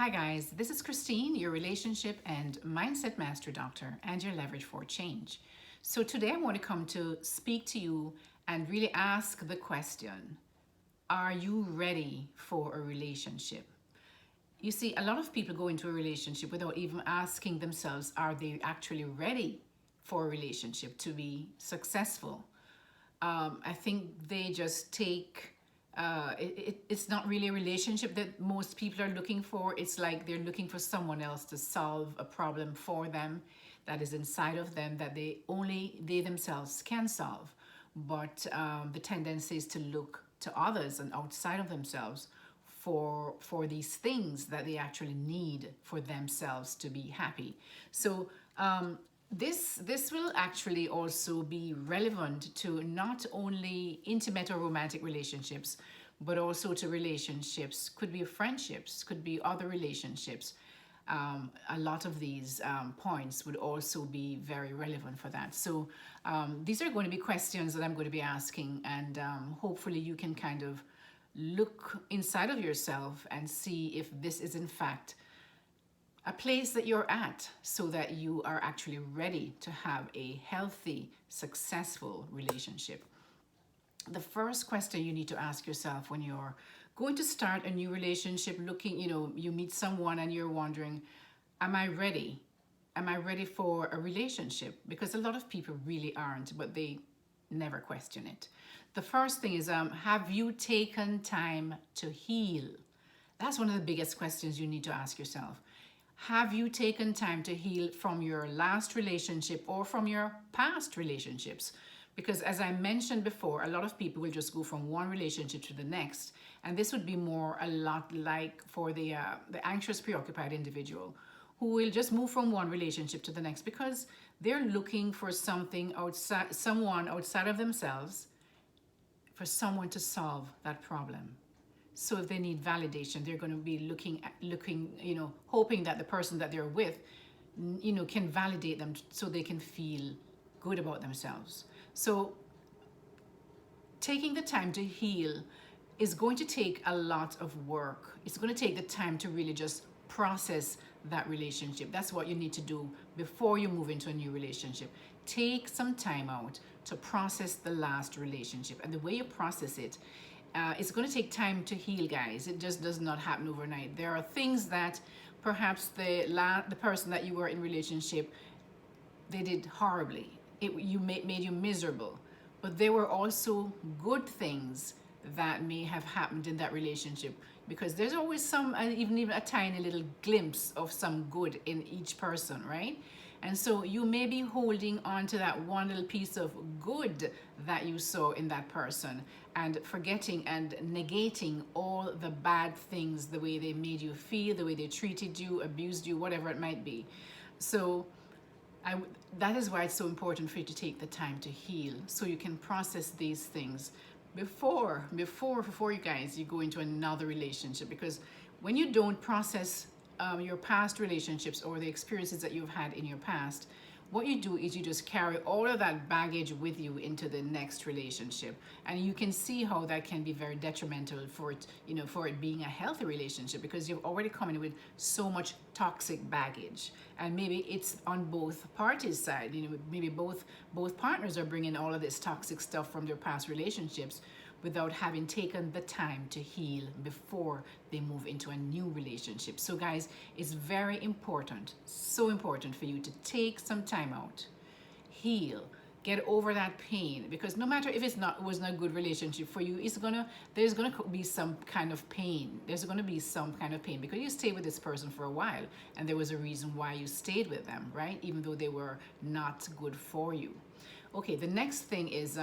Hi guys, this is Christine, your relationship and mindset master doctor and your leverage for change. So today I want to come to speak to you and really ask the question, are you ready for a relationship? You see, a lot of people go into a relationship without even asking themselves, are they actually ready for a relationship to be successful? I think they just take it's not really a relationship that most people are looking for. It's like they're looking for someone else to solve a problem for them that is inside of them that they themselves can solve. But the tendency is to look to others and outside of themselves for these things that they actually need for themselves to be happy. So this will actually also be relevant to not only intimate or romantic relationships, but also to relationships, could be friendships, could be other relationships. A lot of these points would also be very relevant for that. So these are going to be questions that I'm going to be asking, and hopefully you can kind of look inside of yourself and see if this is in fact a place that you're at, so that you are actually ready to have a healthy, successful relationship. The first question you need to ask yourself when you're going to start a new relationship, you meet someone and you're wondering, am I ready? Am I ready for a relationship? Because a lot of people really aren't, but they never question it. The first thing is, have you taken time to heal? That's one of the biggest questions you need to ask yourself. Have you taken time to heal from your last relationship or from your past relationships? Because as I mentioned before, a lot of people will just go from one relationship to the next. And this would be more a lot like for the anxious, preoccupied individual who will just move from one relationship to the next because they're looking for someone outside of themselves, for someone to solve that problem. So if they need validation, they're going to be looking, hoping that the person that they're with, can validate them so they can feel good about themselves. So taking the time to heal is going to take a lot of work. It's going to take the time to really just process that relationship. That's what you need to do before you move into a new relationship. Take some time out to process the last relationship. And the way you process it, it's going to take time to heal, guys. It just does not happen overnight. There are things that perhaps the person that you were in relationship, they did horribly. Made you miserable. But there were also good things that may have happened in that relationship, because there's always some, even a tiny little glimpse of some good in each person, right? And so you may be holding on to that one little piece of good that you saw in that person and forgetting and negating all the bad things, the way they made you feel, the way they treated you, abused you, whatever it might be. So that is why it's so important for you to take the time to heal, so you can process these things before you go into another relationship. Because when you don't process your past relationships or the experiences that you've had in your past, what you do is you just carry all of that baggage with you into the next relationship, and you can see how that can be very detrimental for it being a healthy relationship, because you've already come in with so much toxic baggage, and maybe it's on both parties' side. Maybe both partners are bringing all of this toxic stuff from their past relationships without having taken the time to heal before they move into a new relationship. So guys, it's very important, so important for you to take some time out, heal, get over that pain, because no matter if it was not a good relationship for you, there's gonna be some kind of pain. There's gonna be some kind of pain because you stayed with this person for a while and there was a reason why you stayed with them, right? Even though they were not good for you. Okay, the next thing is,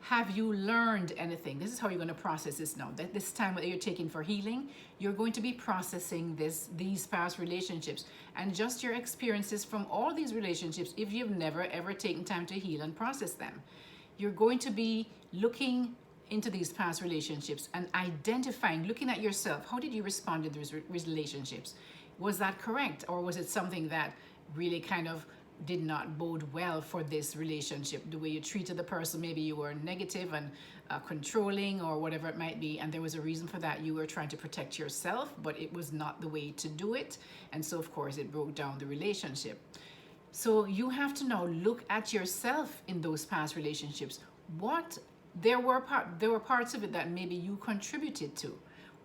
have you learned anything? This is how you're going to process this now. That this time that you're taking for healing, you're going to be processing these past relationships and just your experiences from all these relationships. If you've never ever taken time to heal and process them, you're going to be looking into these past relationships and identifying, looking at yourself. How did you respond to those relationships? Was that correct, or was it something that really kind of did not bode well for this relationship. The way you treated the person, maybe you were negative and controlling or whatever it might be, and there was a reason for that. You were trying to protect yourself, but it was not the way to do it, and so of course it broke down the relationship. So you have to now look at yourself in those past relationships. What there were parts of it that maybe you contributed to.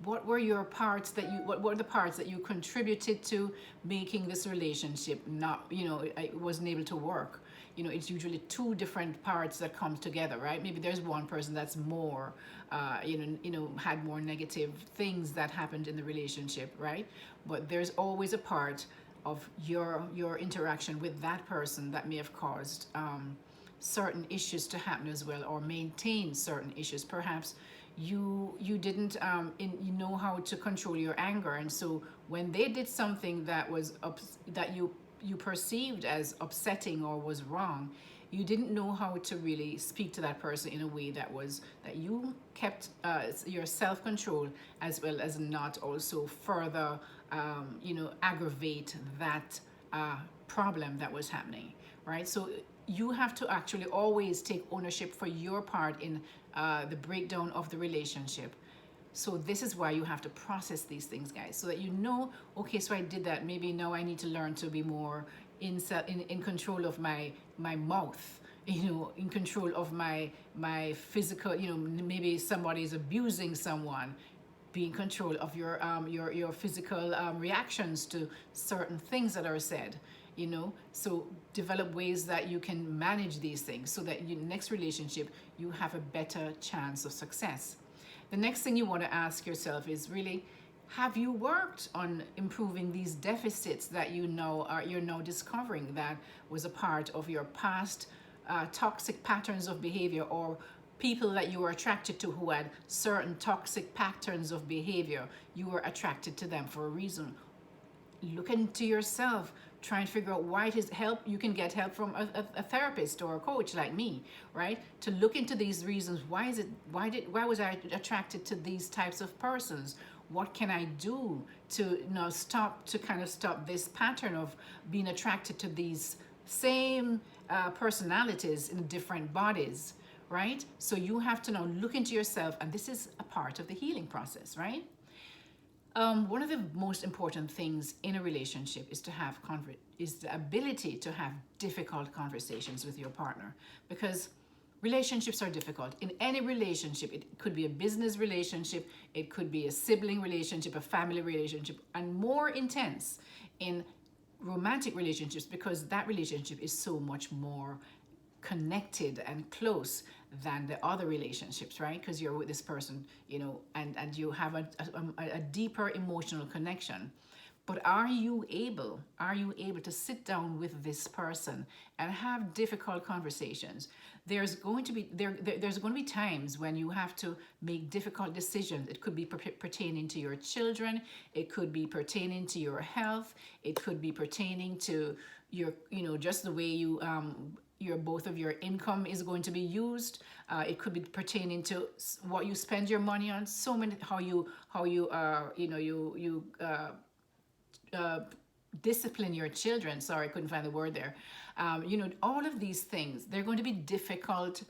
What were your parts that you what were the parts that you contributed to making this relationship not, it wasn't able to work? It's usually two different parts that come together, right? Maybe there's one person that's more had more negative things that happened in the relationship, right? But there's always a part of your interaction with that person that may have caused certain issues to happen as well, or maintain certain issues. Perhaps you didn't you know how to control your anger, and so when they did something that was that you perceived as upsetting or was wrong, you didn't know how to really speak to that person in a way that you kept your self-control, as well as not also further aggravate that problem that was happening, right? So you have to actually always take ownership for your part in the breakdown of the relationship. So this is why you have to process these things, guys, so that okay, so I did that. Maybe now I need to learn to be more in control of my mouth, in control of my physical. Maybe somebody is abusing someone. Be in control of your physical reactions to certain things that are said. So develop ways that you can manage these things, so that in the next relationship you have a better chance of success. The next thing you want to ask yourself is, really, have you worked on improving these deficits that you're now discovering that was a part of your past toxic patterns of behavior, or people that you were attracted to who had certain toxic patterns of behavior? You were attracted to them for a reason. Look into yourself. Try and figure out why it is. You can get help from a therapist or a coach like me, right? To look into these reasons. Why was I attracted to these types of persons? What can I do to stop this pattern of being attracted to these same personalities in different bodies, right? So you have to now look into yourself, and this is a part of the healing process, right? One of the most important things in a relationship is the ability to have difficult conversations with your partner, because relationships are difficult. In any relationship, it could be a business relationship, it could be a sibling relationship, a family relationship, and more intense in romantic relationships, because that relationship is so much more connected and close than the other relationships, right? Because you're with this person, and you have a deeper emotional connection. But are you able to sit down with this person and have difficult conversations? There's going to be times when you have to make difficult decisions. It could be pertaining to your children, it could be pertaining to your health, it could be pertaining to your, just the way both of your income is going to be used. It could be pertaining to what you spend your money on. So many, how you discipline your children. Sorry, I couldn't find the word there. All of these things, they're going to be difficult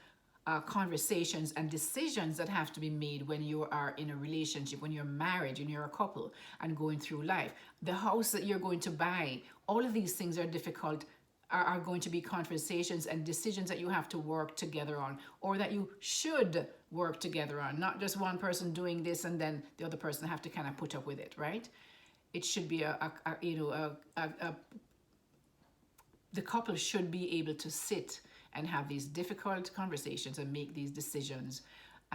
conversations and decisions that have to be made when you are in a relationship, when you're married, when you're a couple and going through life. The house that you're going to buy, all of these things are difficult, are going to be conversations and decisions that you have to work together on, or that you should work together on. Not just one person doing this and then the other person have to kind of put up with it, right? It should be the couple should be able to sit and have these difficult conversations and make these decisions,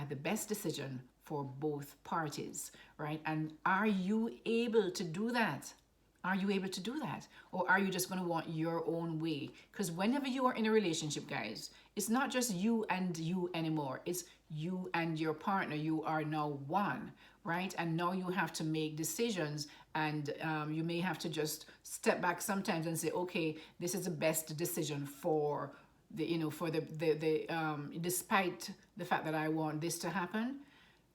the best decision for both parties, right? And are you able to do that? Are you able to do that? Or are you just going to want your own way? Because whenever you are in a relationship, guys, it's not just you and you anymore. It's you and your partner. You are now one, right? And now you have to make decisions, and you may have to just step back sometimes and say, okay, this is the best decision for the, despite the fact that I want this to happen,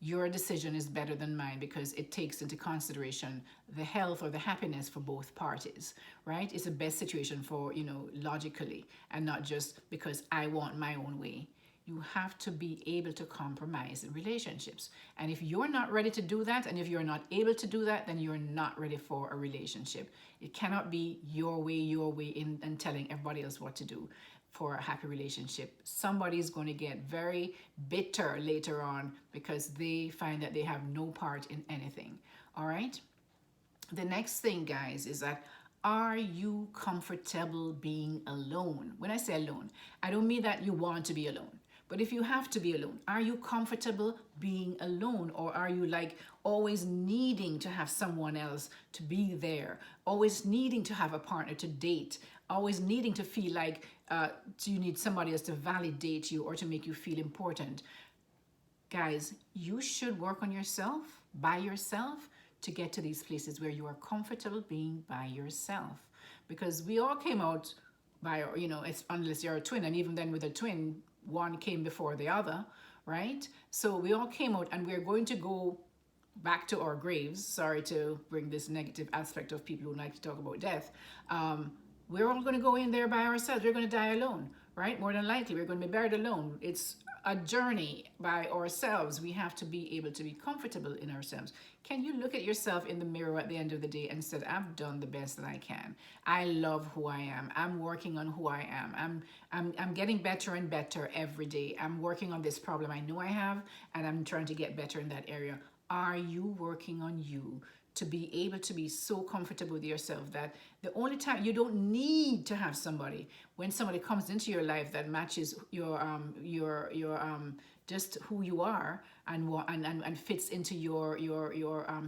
your decision is better than mine because it takes into consideration the health or the happiness for both parties, right? It's the best situation for, logically, and not just because I want my own way. You have to be able to compromise in relationships. And if you're not ready to do that, and if you're not able to do that, then you're not ready for a relationship. It cannot be your way in and telling everybody else what to do for a happy relationship. Somebody's going to get very bitter later on because they find that they have no part in anything. All right? The next thing, guys, is that are you comfortable being alone? When I say alone, I don't mean that you want to be alone. But if you have to be alone, are you comfortable being alone? Or are you like always needing to have someone else to be there? Always needing to have a partner to date? Always needing to feel like you need somebody else to validate you or to make you feel important? Guys, you should work on yourself, by yourself, to get to these places where you are comfortable being by yourself. Because we all came out by, it's unless you're a twin, and even then with a twin, one came before the other, right? So we all came out, and we're going to go back to our graves. Sorry to bring this negative aspect of people who like to talk about death. We're all going to go in there by ourselves. We're going to die alone, right? More than likely, we're going to be buried alone. It's a journey by ourselves. We have to be able to be comfortable in ourselves. Can you look at yourself in the mirror at the end of the day and say, I've done the best that I can. I love who I am. I'm working on who I am. I'm getting better and better every day. I'm working on this problem I know I have, and I'm trying to get better in that area. Are you working on you to be able to be so comfortable with yourself that the only time you don't need to have somebody, when somebody comes into your life that matches your just who you are and fits into your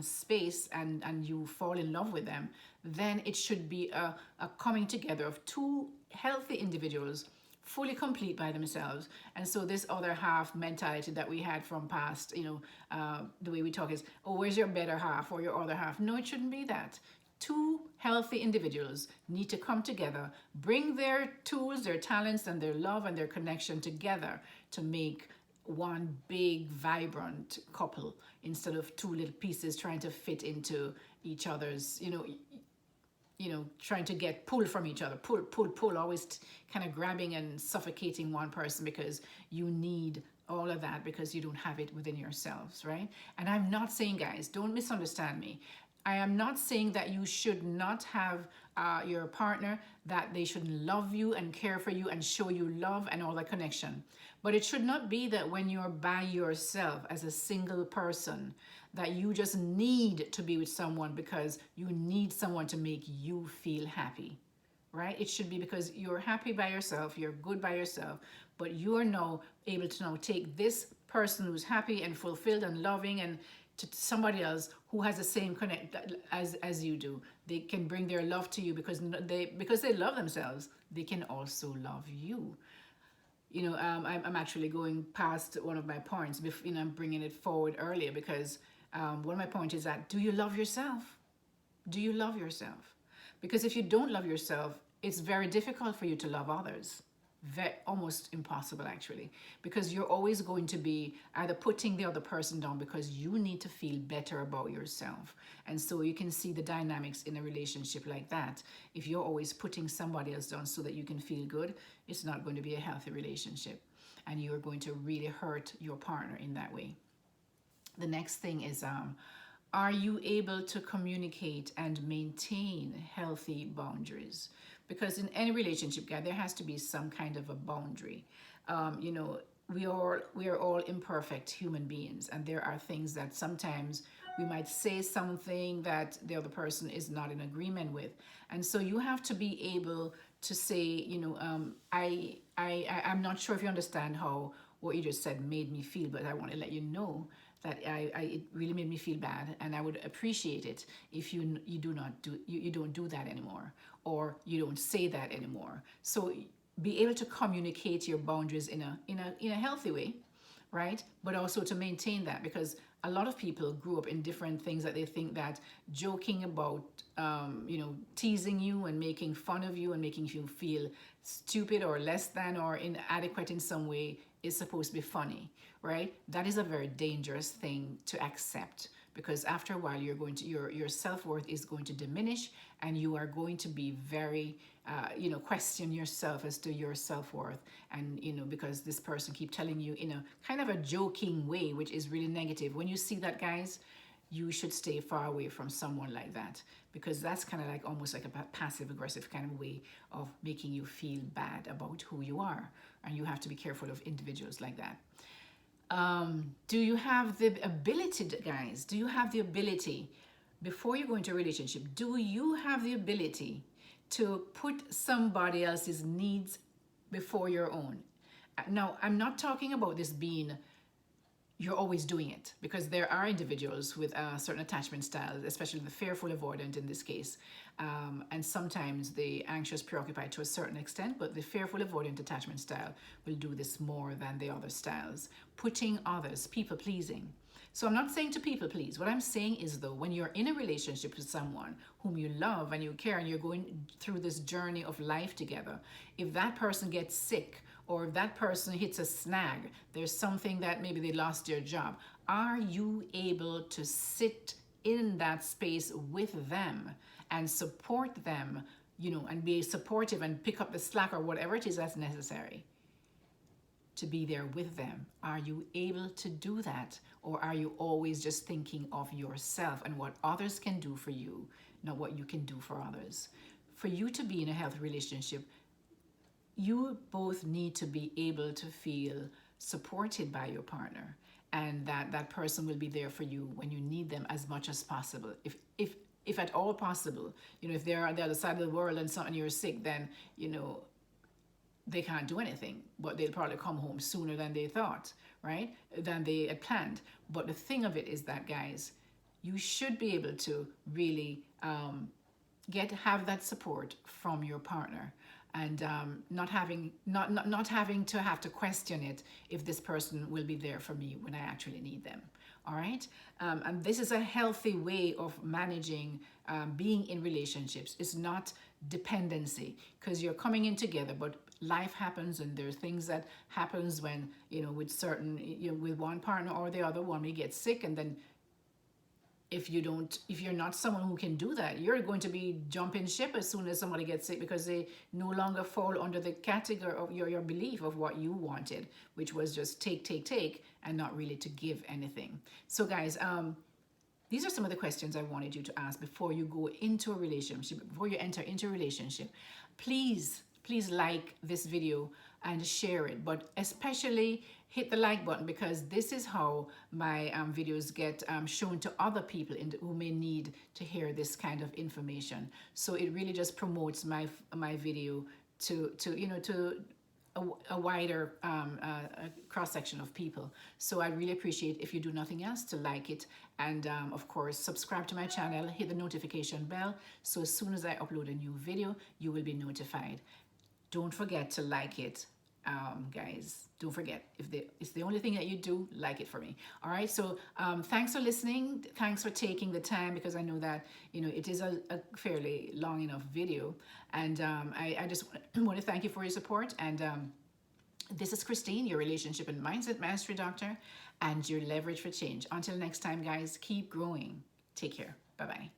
space, and you fall in love with them, then it should be a coming together of two healthy individuals, fully complete by themselves. And so this other half mentality that we had from past, the way we talk is, oh, where's your better half or your other half? No, it shouldn't be that. Two healthy individuals need to come together, bring their tools, their talents, and their love and their connection together to make one big, vibrant couple, instead of two little pieces trying to fit into each other's, trying to get pulled from each other, pull, always kind of grabbing and suffocating one person because you need all of that because you don't have it within yourselves, right? And I'm not saying, guys, don't misunderstand me. I am not saying that you should not have your partner, that they should love you and care for you and show you love and all that connection. But it should not be that when you're by yourself as a single person, that you just need to be with someone because you need someone to make you feel happy, right? It should be because you're happy by yourself, you're good by yourself, but you're now able to now take this person who's happy and fulfilled and loving and to somebody else who has the same connect as you do. They can bring their love to you because they love themselves. They can also love you. I'm actually going past one of my points. I'm bringing it forward earlier because one of my points is that, do you love yourself? Do you love yourself? Because if you don't love yourself, it's very difficult for you to love others. Almost impossible, actually, because you're always going to be either putting the other person down because you need to feel better about yourself. And so you can see the dynamics in a relationship like that. If you're always putting somebody else down so that you can feel good, it's not going to be a healthy relationship, and you're going to really hurt your partner in that way. The next thing is, are you able to communicate and maintain healthy boundaries? Because in any relationship, guys, there has to be some kind of a boundary. We are all imperfect human beings, and there are things that sometimes we might say something that the other person is not in agreement with, and so you have to be able to say, I'm not sure if you understand how what you just said made me feel, but I want to let you know that it really made me feel bad, and I would appreciate it if you don't do that anymore, or you don't say that anymore. So be able to communicate your boundaries in a healthy way, right? But also to maintain that, because a lot of people grew up in different things that they think that joking about, teasing you and making fun of you and making you feel stupid or less than or inadequate in some way is supposed to be funny, right? That is a very dangerous thing to accept, because after a while you're going to your self-worth is going to diminish, and you are going to be very question yourself as to your self-worth. And because this person keep telling you in a kind of a joking way, which is really negative. When you see that, guys, you should stay far away from someone like that, because that's kind of like almost like a passive aggressive kind of way of making you feel bad about who you are. And you have to be careful of individuals like that. Do you have the ability, guys? Do you have the ability, before you go into a relationship, do you have the ability to put somebody else's needs before your own? Now, I'm not talking about this being you're always doing it, because there are individuals with certain attachment styles, especially the fearful avoidant in this case, and sometimes the anxious preoccupied to a certain extent, but the fearful avoidant attachment style will do this more than the other styles, putting others, people pleasing. So I'm not saying to people please. What I'm saying is, though, when you're in a relationship with someone whom you love and you care, and you're going through this journey of life together, if that person gets sick, or if that person hits a snag, there's something that maybe they lost their job, are you able to sit in that space with them and support them, and be supportive and pick up the slack or whatever it is that's necessary to be there with them? Are you able to do that? Or are you always just thinking of yourself and what others can do for you, not what you can do for others? For you to be in a healthy relationship, you both need to be able to feel supported by your partner, and that person will be there for you when you need them as much as possible. If at all possible, if they're on the other side of the world and you're sick, then, they can't do anything, but they'll probably come home sooner than they thought, right? Than they had planned. But the thing of it is that, guys, you should be able to really have that support from your partner, and not having to have to question it, if this person will be there for me when I actually need them. All right. And this is a healthy way of managing being in relationships. It's not dependency, because you're coming in together, but life happens, and there are things that happens when, with certain, with one partner or the other one, we get sick, and then if you're not someone who can do that, you're going to be jumping ship as soon as somebody gets sick, because they no longer fall under the category of your belief of what you wanted, which was just take, and not really to give anything. So, guys, these are some of the questions I wanted you to ask before you go into a relationship, before you enter into a relationship. Please like this video and share it, but especially hit the like button, because this is how my videos get shown to other people who may need to hear this kind of information. So it really just promotes my video to a wider cross section of people. So I really appreciate if you do nothing else to like it, and of course subscribe to my channel, hit the notification bell, so as soon as I upload a new video, you will be notified. Don't forget to like it, guys. Don't forget, it's the only thing that you do, like it for me. All right. So thanks for listening. Thanks for taking the time, because I know that it is a fairly long enough video, and I just want to thank you for your support. And this is Christine, your relationship and mindset mastery doctor, and your leverage for change. Until next time, guys, keep growing. Take care. Bye bye.